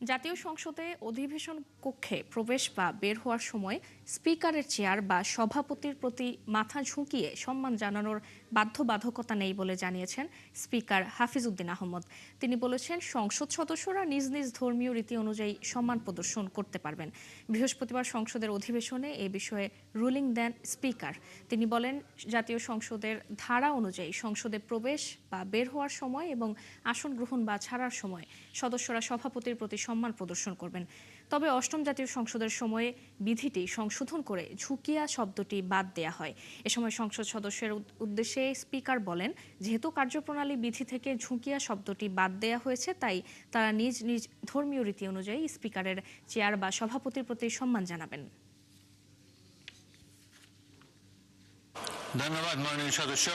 জাতীয় সংসদে অধিবেশন কক্ষে প্রবেশ বা বের হওয়ার সময় স্পিকারের চেয়ার বা সভাপতির প্রতি মাথা ঝুঁকিয়ে সম্মান জানানোর বাধ্যবাধকতা নেই বলে জানিয়েছেন স্পিকার হাফিজ উদ্দিন আহমদ। তিনি বলেছেন, সংসদ সদস্যরা নিজ নিজ ধর্মীয় রীতি অনুযায়ী সম্মান প্রদর্শন করতে পারবেন। বৃহস্পতিবার সংসদের অধিবেশনে এ বিষয়ে রুলিং দেন স্পিকার। তিনি বলেন, জাতীয় সংসদের ধারা অনুযায়ী সংসদে প্রবেশ বা বের হওয়ার সময় এবং আসন গ্রহণ বা ছাড়ার সময় সদস্যরা সভাপতির প্রতি সম্মান প্রদর্শন করবেন। তবে অষ্টম জাতীয় সংসদের সময়ে বিধিটি সংশোধন করে ঝুঁকিয়া শব্দটি বাদ দেয়া হয়। এ সময় সংসদ সদস্যের উদ্দেশ্যে স্পিকার বলেন, যেহেতু কার্যপ্রণালী বিধি থেকে ঝুঁকিয়া শব্দটি বাদ দেয়া হয়েছে, তাই তারা নিজ নিজ ধর্মীয় রীতি অনুযায়ী স্পিকারের চেয়ার বা সভাপতির প্রতি সম্মান জানাবেন। ধন্যবাদ মাননীয় সদস্য।